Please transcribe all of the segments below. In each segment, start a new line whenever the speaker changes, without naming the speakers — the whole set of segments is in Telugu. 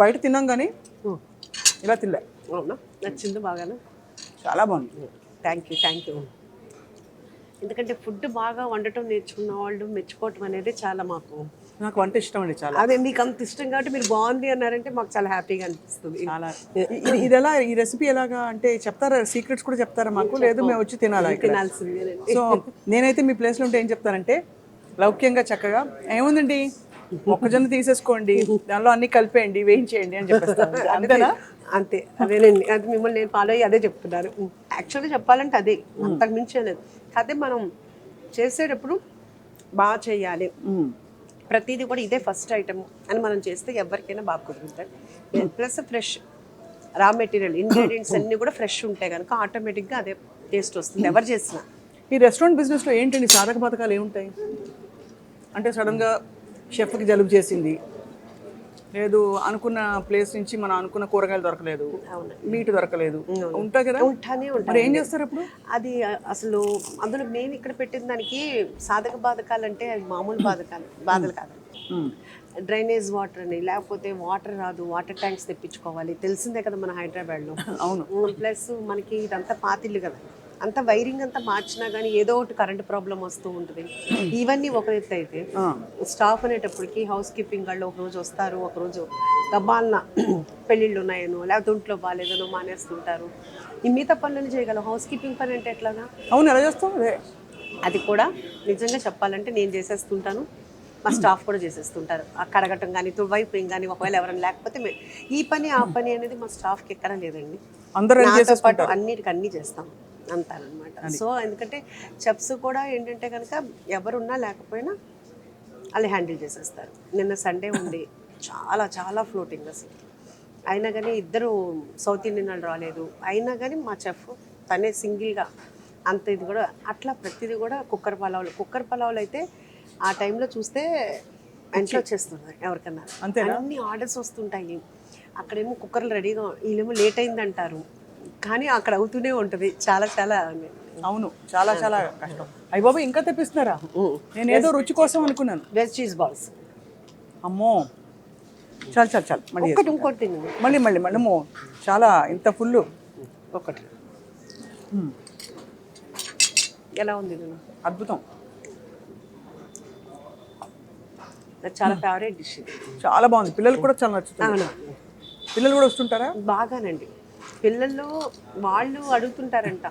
బయట తిన్నాం కానీ ఇలా తినలే.
అవునా, నచ్చింది బాగానే.
చాలా బాగుంది.
Thank you. ఎందుకంటే ఫుడ్ బాగా వండటం నేర్చుకున్న వాళ్ళు మెచ్చుకోవటం అనేది చాలా మాకు,
నాకు వంట ఇష్టం అండి చాలా.
అదే మీకు అంత ఇష్టం కాబట్టి మీరు బాగుంది అన్నారంటే మాకు చాలా హ్యాపీగా అనిపిస్తుంది.
చాలా ఇది ఎలా, ఈ రెసిపీ ఎలాగా అంటే చెప్తారా? సీక్రెట్స్ కూడా చెప్తారా మాకు? లేదు మేము వచ్చి తినాలా ఇక్కడ?
తినాల్సిందేనండి.
సో నేనైతే మీ ప్లేస్లో ఉంటే ఏం చెప్తానంటే లౌక్యంగా చక్కగా ఏముందండి మొక్కజొన్న తీసేసుకోండి, దానిలో అన్ని కలిపేయండి, వేయించేయండి అని చెప్పేస్తాను. అంతేనా?
అంతే, అదేనండి. అది మిమ్మల్ని నేను ఫాలో అయ్యి అదే చెప్తున్నారు. యాక్చువల్గా చెప్పాలంటే అదే, అంతకు మించి లేదు. అదే మనం చేసేటప్పుడు బాగా చేయాలి, ప్రతిదీ కూడా ఇదే ఫస్ట్ ఐటమ్ అని మనం చేస్తే ఎవరికైనా బాగా కుదురుతుంది. Plus fresh raw material ingredients అన్నీ కూడా ఫ్రెష్ ఉంటాయి కనుక ఆటోమేటిక్గా అదే టేస్ట్ వస్తుంది ఎవరు చేసినా.
ఈ రెస్టారెంట్ బిజినెస్లో ఏంటండి సాధక పథకాలు ఏముంటాయి? అంటే సడన్గా షెఫ్కి జలుబు చేసింది, లేదు అనుకున్న ప్లేస్ నుంచి మనం అనుకున్న కూరగాయలు దొరకలేదు, మీట్ దొరకలేదు, ఉంటాయి కదా,
ఉంటానే ఉంటాయి.
మరి ఏం చేస్తారు అప్పుడు?
అది అసలు అందులో మేము ఇక్కడ పెట్టిన దానికి సాధక బాధకాలు అంటే అది మామూలు బాధలు కాదండి. డ్రైనేజ్ వాటర్ అని, లేకపోతే వాటర్ రాదు, వాటర్ ట్యాంక్స్ తెప్పించుకోవాలి, తెలిసిందే కదా మన హైదరాబాద్లో.
అవును.
ప్లస్ మనకి ఇదంతా పాతిల్లు కదా, అంత వైరింగ్ అంతా మార్చినా కానీ ఏదో ఒకటి కరెంట్ ప్రాబ్లం వస్తూ ఉంటుంది. ఇవన్నీ ఒక ఎత్తు అయితే స్టాఫ్ అనేటప్పటికి హౌస్ కీపింగ్ వాళ్ళు ఒకరోజు వస్తారు, ఒకరోజు గబ్బాలన పెళ్ళిళ్ళు ఉన్నాయనో లేకపోతే ఒంట్లో బాగాలేదనో మానేస్తుంటారు. ఈ మిగతా పనులను చేయగలం, హౌస్ కీపింగ్ పని అంటే ఎట్లాగా?
అవును, ఎలా చేస్తాం?
అది కూడా నిజంగా చెప్పాలంటే నేను చేసేస్తుంటాను, మా స్టాఫ్ కూడా చేసేస్తుంటారు. ఆ కడగటం కానీ తుడవైపోయింగ్ కానీ, ఒకవేళ ఎవరైనా లేకపోతే ఈ పని ఆ పని అనేది మా స్టాఫ్కి ఎక్కడ లేదండి. నాతో పాటు అన్నిటికీ అన్నీ చేస్తాం అంతానమాట. సో ఎందుకంటే చెఫ్స్ కూడా ఏంటంటే కనుక ఎవరున్నా లేకపోయినా వాళ్ళు హ్యాండిల్ చేసేస్తారు. నిన్న సండే ఉండి చాలా చాలా ఫ్లోటింగ్ అసలు, అయినా కానీ ఇద్దరు సౌత్ ఇండియన్ వాళ్ళు రాలేదు, అయినా కానీ మా చెఫ్ తనే సింగిల్గా అంత ఇది కూడా అట్లా ప్రతిదీ కూడా కుక్కర్ పలావులు అయితే ఆ టైంలో చూస్తే ఇంట్లో వచ్చేస్తున్నారు ఎవరికన్నా, అన్ని ఆర్డర్స్ వస్తుంటాయి. అక్కడేమో కుక్కర్లు రెడీగా, వీళ్ళేమో లేట్ అయిందంటారు, కానీ అక్కడ అవుతూనే ఉంటుంది. చాలా చాలా
అవును, చాలా చాలా కష్టం. అయ్య బాబు ఇంకా తెప్పిస్తున్నారా? నేను ఏదో రుచి కోసం అనుకున్నాను.
వెజ్ చీజ్ బాల్స్,
అమ్మో చాలు మళ్ళీ
ఇంకోటి
మళ్ళీ అమ్మో చాలా ఇంత ఫుల్
ఒకటి. ఎలా ఉంది?
అద్భుతం,
చాలా ఫేవరెట్ డిష్ ఇది,
చాలా బాగుంది. పిల్లలు కూడా చాలా నచ్చుతుంది. పిల్లలు కూడా వస్తుంటారా?
బాగానండి. పిల్లలు వాళ్ళు అడుగుతుంటారంట,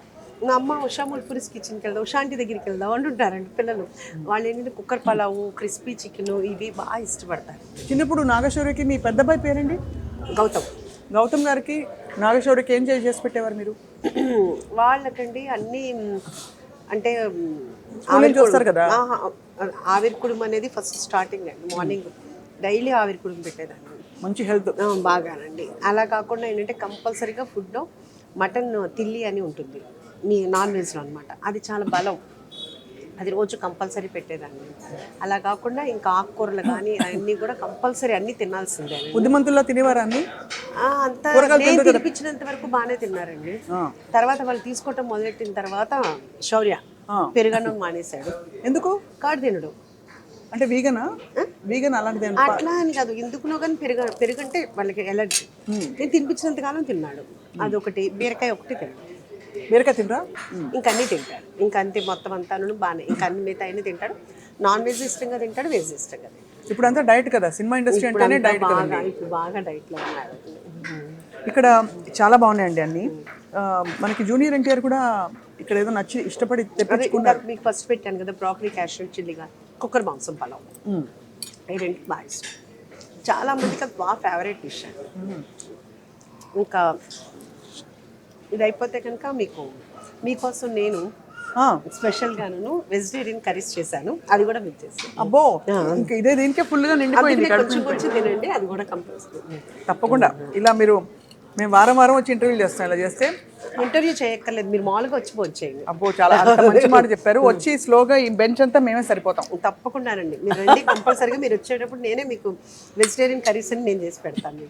మా అమ్మ ఉషా ముల్పురిస్ కిచెన్కి వెళ్దాం, ఉషాంటి దగ్గరికి వెళ్దాం అంటుంటారండి పిల్లలు. వాళ్ళు ఏంటంటే కుక్కర్ పలావు, క్రిస్పీ చికెన్ ఇవి బాగా ఇష్టపడతారు.
చిన్నప్పుడు నాగేశ్వరికి మీ పెద్దబ్బాయి పేరండి? గౌతమ్ గారికి నాగేశ్వరికి ఏం చేసి పెట్టేవారు మీరు?
వాళ్ళకండి అన్నీ అంటే
చూస్తారు కదా,
ఆవిరి కుడుము అనేది ఫస్ట్ స్టార్టింగ్ అండి. మార్నింగ్ డైలీ ఆవిరి కుడుము పెట్టేదాన్ని,
మంచి హెల్త్
బాగానండి. అలా కాకుండా ఏంటంటే కంపల్సరీగా ఫుడ్లో మటన్ తిల్లి అని ఉంటుంది మీ నాన్ వెజ్లో అనమాట, అది చాలా బలం, అది రోజు కంపల్సరీ పెట్టేదాన్ని. అలా కాకుండా ఇంకా ఆకుకూరలు కానీ అన్నీ కూడా కంపల్సరీ అన్నీ తినాల్సిందే.
బుద్ధిమంతుల్లో తినేవారా అన్ని?
అంతా నేను తినిపించినంత వరకు బాగానే తిన్నారండి. తర్వాత వాళ్ళు తీసుకోవటం మొదలెట్టిన తర్వాత శౌర్య పెరుగన్నం మానేశాడు.
ఎందుకు?
కాడు తినడు.
అంటే వీగన్ అలాంటిది
అట్లా అని కాదు, ఎందుకునో కానీ పెరుగంటే వాళ్ళకి ఎలర్జీ. నేను తినిపించినంత కాలం తిన్నాడు. అదొకటి. బీరకాయ ఒకటి తిన్నాడు.
బీరకాయ తినరా?
ఇంకా అన్నీ తింటాడు, ఇంకా అంతే మొత్తం అంతా బాగానే, ఇంకా అన్ని మిగతా అన్నీ తింటాడు. నాన్ వెజ్ ఇష్టంగా తింటాడు, వెజ్ ఇష్టంగా తింటాడు.
ఇప్పుడు అంతా డైట్ కదా, సినిమా ఇండస్ట్రీ అంటేనే డైట్ కదా.
ఇప్పుడు బాగా డైట్లో ఉన్నాడు.
ఇక్కడ చాలా బాగున్నాయండి అన్ని. మనకి జూనియర్ ఎన్టీఆర్ కూడా ఇక్కడ ఏదో నచ్చి ఇష్టపడి తెప్పించుకున్నారు.
మీకు ఫస్ట్ పెట్టాను కదా బ్రాకలీ క్యాషనట్ చిల్లీగా, కుక్కర్ మాంసం పలావ్, ఈ రెండు బాగా ఇష్టం. చాలా మందికి అది బాగా ఫేవరెట్ డిష్ అండి. ఇంకా ఇది అయిపోతే కనుక మీకోసం నేను స్పెషల్గాను వెజిటేరియన్ కర్రీస్ చేశాను, అది కూడా మీకు చేస్తాను.
అబ్బో, ఇంకా ఇదే దీనికే ఫుల్గా నిండిపోయింది.
కొంచెం తినండి, అది కూడా కంపల్సరీ.
తప్పకుండా. ఇలా మేము వారం వచ్చి ఇంటర్వ్యూలు చేస్తాం. ఇలా చేస్తే
ఇంటర్వ్యూ చేయక్కర్లేదు, మీరు మామూలుగా వచ్చేయండి.
అబ్బో, చాలా మంచి మాట చెప్పారు. వచ్చి స్లోగా ఈ బెంచ్ అంతా మేమే సరిపోతాం.
తప్పకుండానండి, మీరు రండి కంపల్సరీగా. మీరు వచ్చేటప్పుడు నేనే మీకు వెజిటేరియన్ కర్రీస్ అని నేను చేసి పెడతాను.